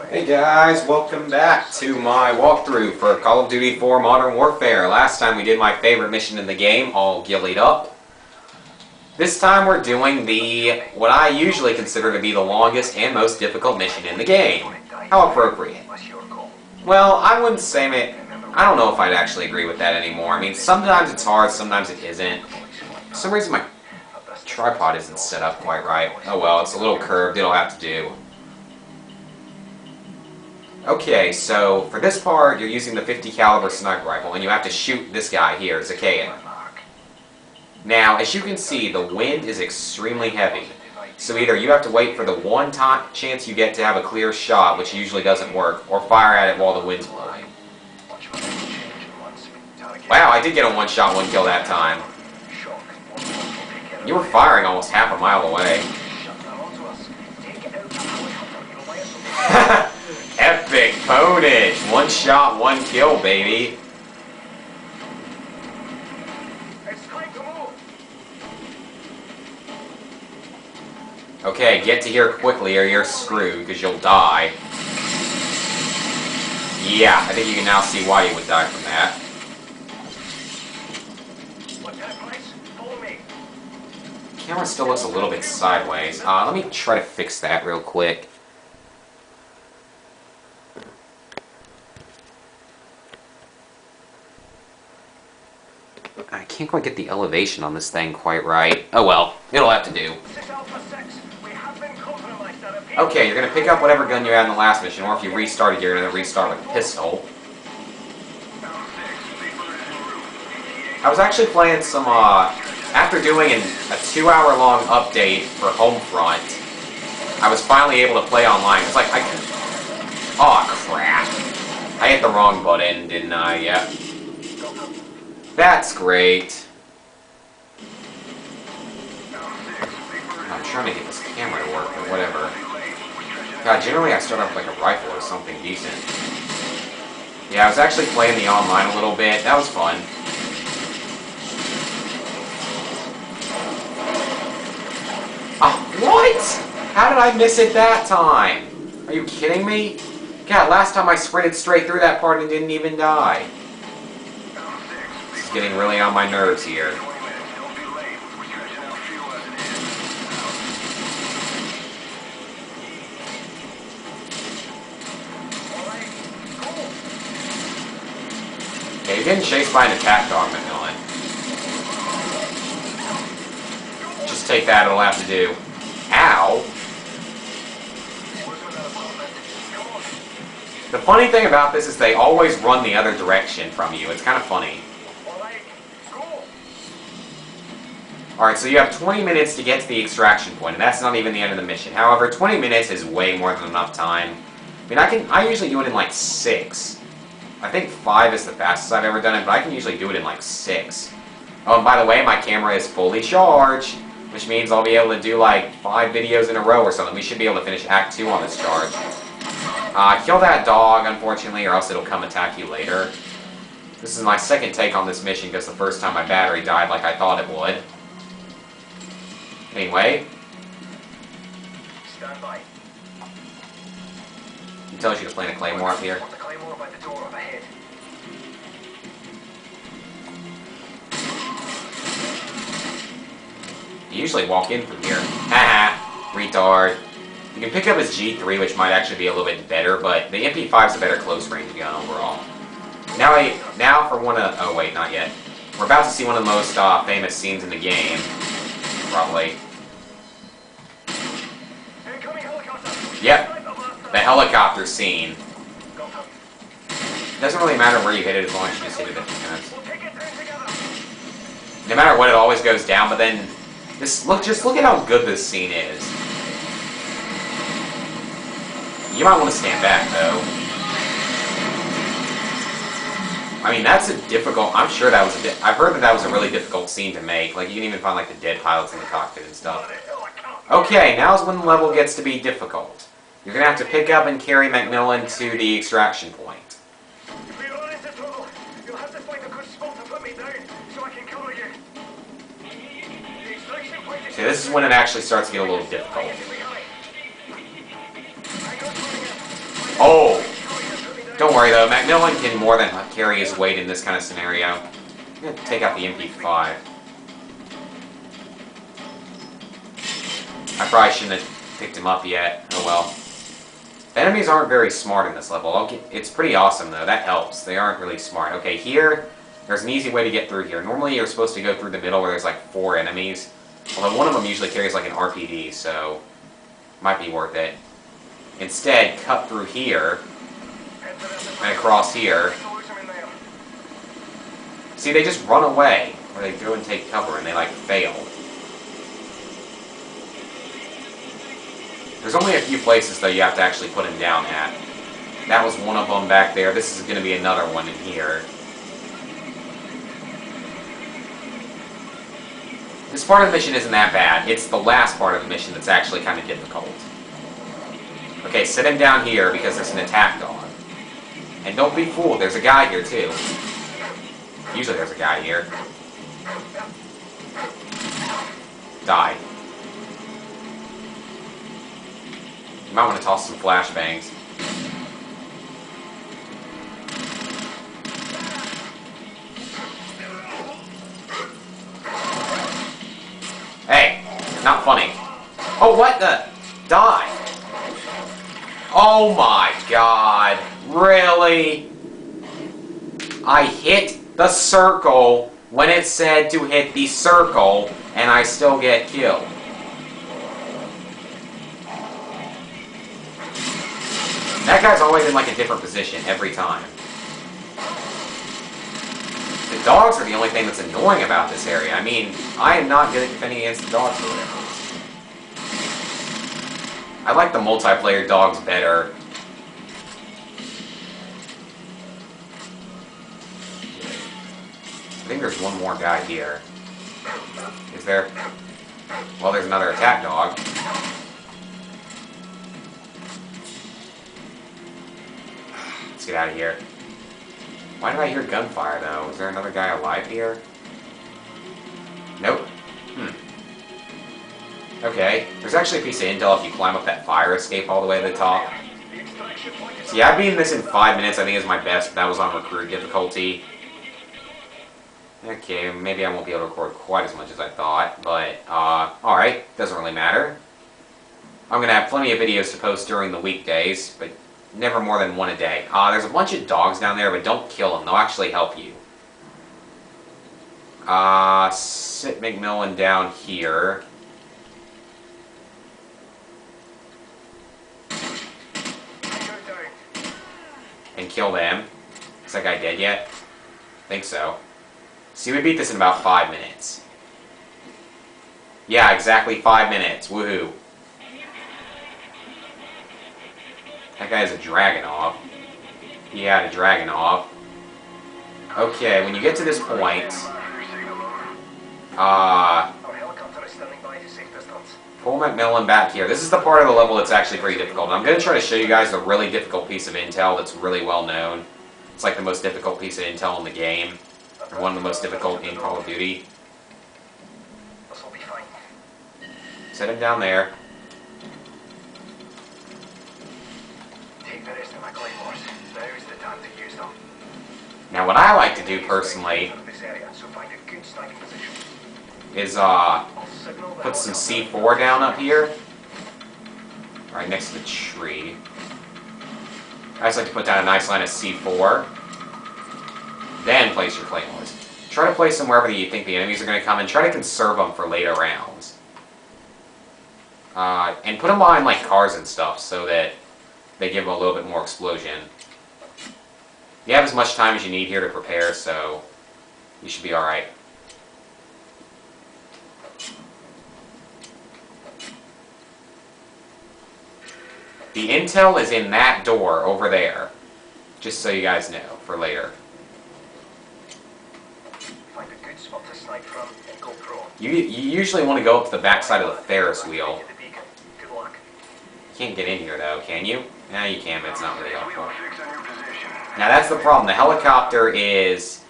Hey guys, welcome back to my walkthrough for Call of Duty 4 Modern Warfare. Last time we did my favorite mission in the game, all gillied up. This time we're doing what I usually consider to be the longest and most difficult mission in the game. How appropriate. Well, I wouldn't say I don't know if I'd actually agree with that anymore. I mean, sometimes it's hard, sometimes it isn't. For some reason my tripod isn't set up quite right. Oh well, it's a little curved, it'll have to do. Okay, so for this part, you're using the 50 caliber sniper rifle, and you have to shoot this guy here, Zakayan. Now, as you can see, the wind is extremely heavy. So either you have to wait for the one chance you get to have a clear shot, which usually doesn't work, or fire at it while the wind's blowing. Wow, I did get a one-shot, one-kill that time. You were firing almost half a mile away. Epic ponage! One shot, one kill, baby. Okay, get to here quickly or you're screwed, because you'll die. Yeah, I think you can now see why you would die from that. Camera still looks a little bit sideways. Let me try to fix that real quick. I can't quite get the elevation on this thing quite right. Oh well, it'll have to do. Okay, you're gonna pick up whatever gun you had in the last mission, or if you restarted, you're gonna restart with a pistol. I was actually playing some, after doing a 2-hour-long update for Homefront, I was finally able to play online. It's like, oh crap. I hit the wrong button, didn't I? Yeah. That's great. I'm trying to get this camera to work, but whatever. God, generally I start off with like a rifle or something decent. Yeah, I was actually playing the online a little bit. That was fun. What? How did I miss it that time? Are you kidding me? God, last time I sprinted straight through that part and didn't even die. This is getting really on my nerves here. Okay, you're getting chased by an attack dog, McMillan. Just take that, it'll have to do. Ow! The funny thing about this is they always run the other direction from you. It's kind of funny. Alright, so you have 20 minutes to get to the extraction point, and that's not even the end of the mission. However, 20 minutes is way more than enough time. I mean, I usually do it in like 6. I think 5 is the fastest I've ever done it, but I can usually do it in like 6. Oh, and by the way, my camera is fully charged, which means I'll be able to do like 5 videos in a row or something. We should be able to finish Act 2 on this charge. Kill that dog, unfortunately, or else it'll come attack you later. This is my second take on this mission because the first time my battery died like I thought it would. Anyway. Stand by. It tells you to plant a claymore up here. You usually walk in from here. Haha, retard. You can pick up his G3, which might actually be a little bit better, but the MP5 is a better close-range gun overall. Now for one of... Oh, wait, not yet. We're about to see one of the most famous scenes in the game. Probably. Yep. The helicopter scene. It doesn't really matter where you hit it as long as you just hit it a few times. No matter what, it always goes down, but then... Just look at how good this scene is. You might want to stand back, though. I mean, that's a difficult... I'm sure that was I've heard that was a really difficult scene to make. Like, you can even find, like, the dead pilots in the cockpit and stuff. Okay, now's when the level gets to be difficult. You're going to have to pick up and carry McMillan to the extraction point. Okay, this is when it actually starts to get a little difficult. Oh! Don't worry though, Macmillan can more than carry his weight in this kind of scenario. I'm gonna take out the MP5. I probably shouldn't have picked him up yet. Oh well. The enemies aren't very smart in this level. It's pretty awesome though, that helps. They aren't really smart. Okay, here, there's an easy way to get through here. Normally you're supposed to go through the middle where there's like 4 enemies. Although one of them usually carries like an RPD, so might be worth it. Instead, cut through here and across here. See, they just run away, or they go and take cover and they like fail. There's only a few places though you have to actually put him down at. That was one of them back there. This is going to be another one in here. This part of the mission isn't that bad. It's the last part of the mission that's actually kind of difficult. Okay, sit him down here because there's an attack dog. And don't be fooled, there's a guy here too. Usually there's a guy here. Die. You might want to toss some flashbangs. Hey, not funny. Oh, what the? Die. Oh my god. Really? I hit the circle when it said to hit the circle, and I still get killed. That guy's always in like a different position every time. The dogs are the only thing that's annoying about this area. I mean, I am not good at defending against the dogs or whatever. I like the multiplayer dogs better. I think there's one more guy here. Is there? Well, there's another attack dog. Let's get out of here. Why did I hear gunfire, though? Is there another guy alive here? Nope. Okay. There's actually a piece of intel if you climb up that fire escape all the way to the top. So yeah, I've beaten this in 5 minutes. I think is my best. That was on recruit difficulty. Okay, maybe I won't be able to record quite as much as I thought, but, alright. Doesn't really matter. I'm gonna have plenty of videos to post during the weekdays, but never more than 1 a day. There's a bunch of dogs down there, but don't kill them. They'll actually help you. Sit McMillan down here. And kill them. Is that guy dead yet? I think so. See, we beat this in about 5 minutes. Yeah, exactly 5 minutes. Woohoo. That guy has a Dragonov. He had a Dragonov. Okay, when you get to this point... pull Macmillan back here. This is the part of the level that's actually pretty difficult. I'm going to try to show you guys a really difficult piece of intel that's really well known. It's like the most difficult piece of intel in the game. Or one of the most difficult in Call of Duty. Set him down there. Now what I like to do personally is put some C4 down up here. Right next to the tree. I just like to put down a nice line of C4. Then place your claymores. Try to place them wherever you think the enemies are going to come, and try to conserve them for later rounds. And put them behind like cars and stuff so that they give them a little bit more explosion. You have as much time as you need here to prepare, so you should be alright. The intel is in that door over there. Just so you guys know, for later. Find a good spot to snipe from and go pro. You usually want to go up to the backside of the Ferris wheel. Good luck. You can't get in here though, can you? Yeah, you can, but it's not really helpful. Now that's the problem. The helicopter is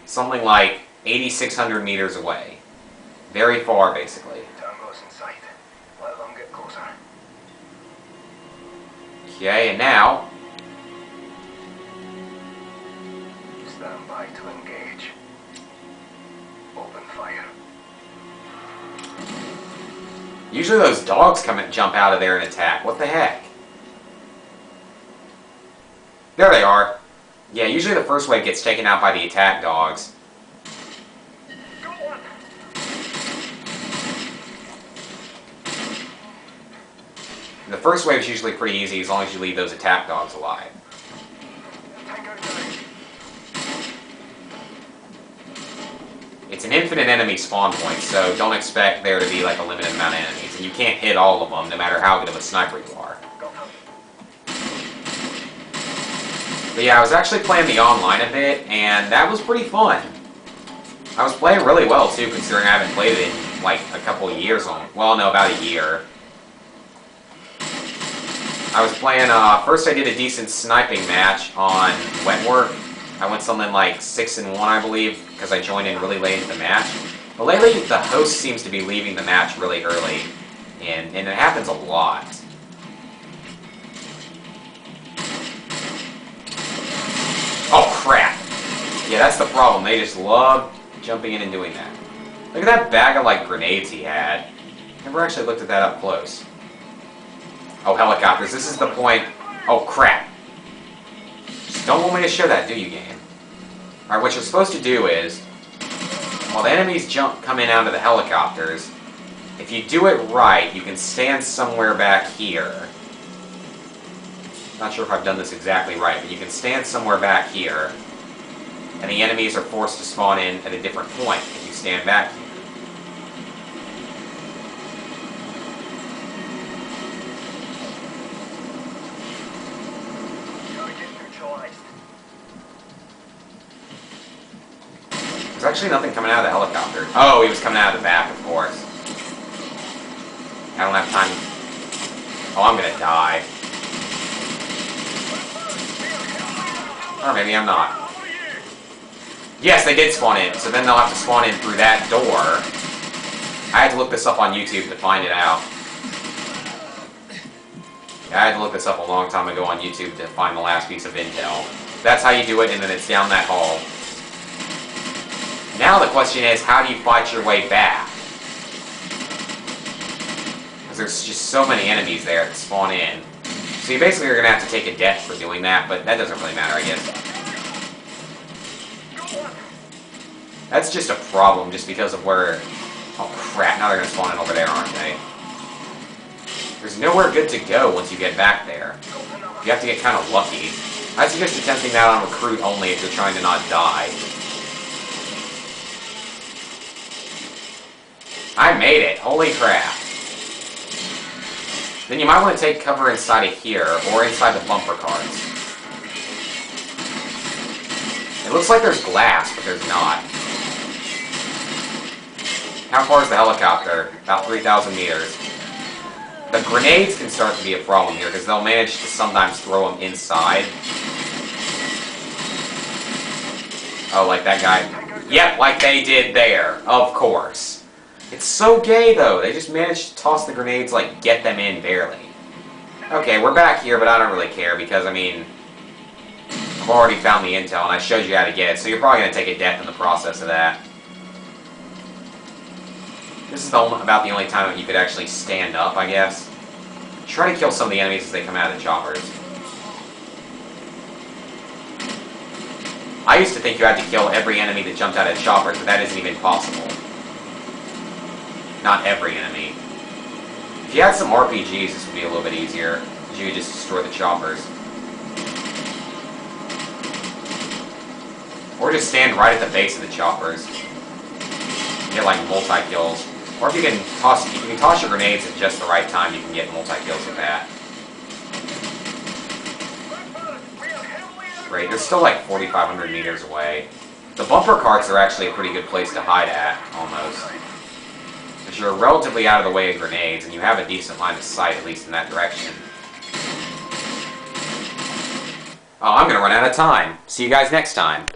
something like 8,600 meters away. Very far, basically. Tango's in sight. Let them get closer. Okay, and now... Stand by to engage. Open fire. Usually those dogs come and jump out of there and attack. What the heck? There they are. Yeah, usually the first wave gets taken out by the attack dogs. Go on. The first wave is usually pretty easy as long as you leave those attack dogs alive. Tango down. It's an infinite enemy spawn point, so don't expect there to be like a limited amount of enemies. And you can't hit all of them, no matter how good of a sniper you are. Got him. But yeah, I was actually playing the online a bit, and that was pretty fun. I was playing really well, too, considering I haven't played it in like a couple of years. Well, no, about a year. I was playing, first I did a decent sniping match on Wentworth. I went something like 6-1, I believe, because I joined in really late into the match. But lately, the host seems to be leaving the match really early, and it happens a lot. Oh, crap! Yeah, that's the problem. They just love jumping in and doing that. Look at that bag of, like, grenades he had. Never actually looked at that up close. Oh, helicopters. This is the point. Oh, crap. Just don't want me to show that, do you, game? Alright, what you're supposed to do is, while the enemies come in out of the helicopters, if you do it right, you can stand somewhere back here. Not sure if I've done this exactly right, but you can stand somewhere back here, and the enemies are forced to spawn in at a different point if you stand back here. Target neutralized. There's actually nothing coming out of the helicopter. Oh, he was coming out of the back, of course. I don't have time. Oh, I'm gonna die. Or maybe I'm not. Yes, they did spawn in, so then they'll have to spawn in through that door. I had to look this up on YouTube to find it out. Yeah, I had to look this up a long time ago on YouTube to find the last piece of intel. That's how you do it, and then it's down that hall. Now the question is, how do you fight your way back? Because there's just so many enemies there that spawn in. So you basically are going to have to take a death for doing that, but that doesn't really matter, I guess. That's just a problem, just because of where... Oh crap, now they're going to spawn in over there, aren't they? There's nowhere good to go once you get back there. You have to get kind of lucky. I suggest attempting that on recruit only if you're trying to not die. I made it! Holy crap. Then you might want to take cover inside of here, or inside the bumper cars. It looks like there's glass, but there's not. How far is the helicopter? About 3,000 meters. The grenades can start to be a problem here, because they'll manage to sometimes throw them inside. Oh, like that guy. Yep, like they did there. Of course. It's so gay, though. They just managed to toss the grenades, like, get them in barely. Okay, we're back here, but I don't really care, because, I mean... I've already found the intel, and I showed you how to get it, so you're probably going to take a death in the process of that. This is about the only time that you could actually stand up, I guess. Try to kill some of the enemies as they come out of the choppers. I used to think you had to kill every enemy that jumped out of the choppers, but that isn't even possible. Not every enemy. If you had some RPGs, this would be a little bit easier, because you could just destroy the choppers. Or just stand right at the base of the choppers. Get like multi-kills. Or if you can toss your grenades at just the right time, you can get multi-kills with that. Great, they're still like 4,500 meters away. The bumper carts are actually a pretty good place to hide at, almost. Because you're relatively out of the way of grenades, and you have a decent line of sight, at least in that direction. Oh, I'm gonna run out of time. See you guys next time.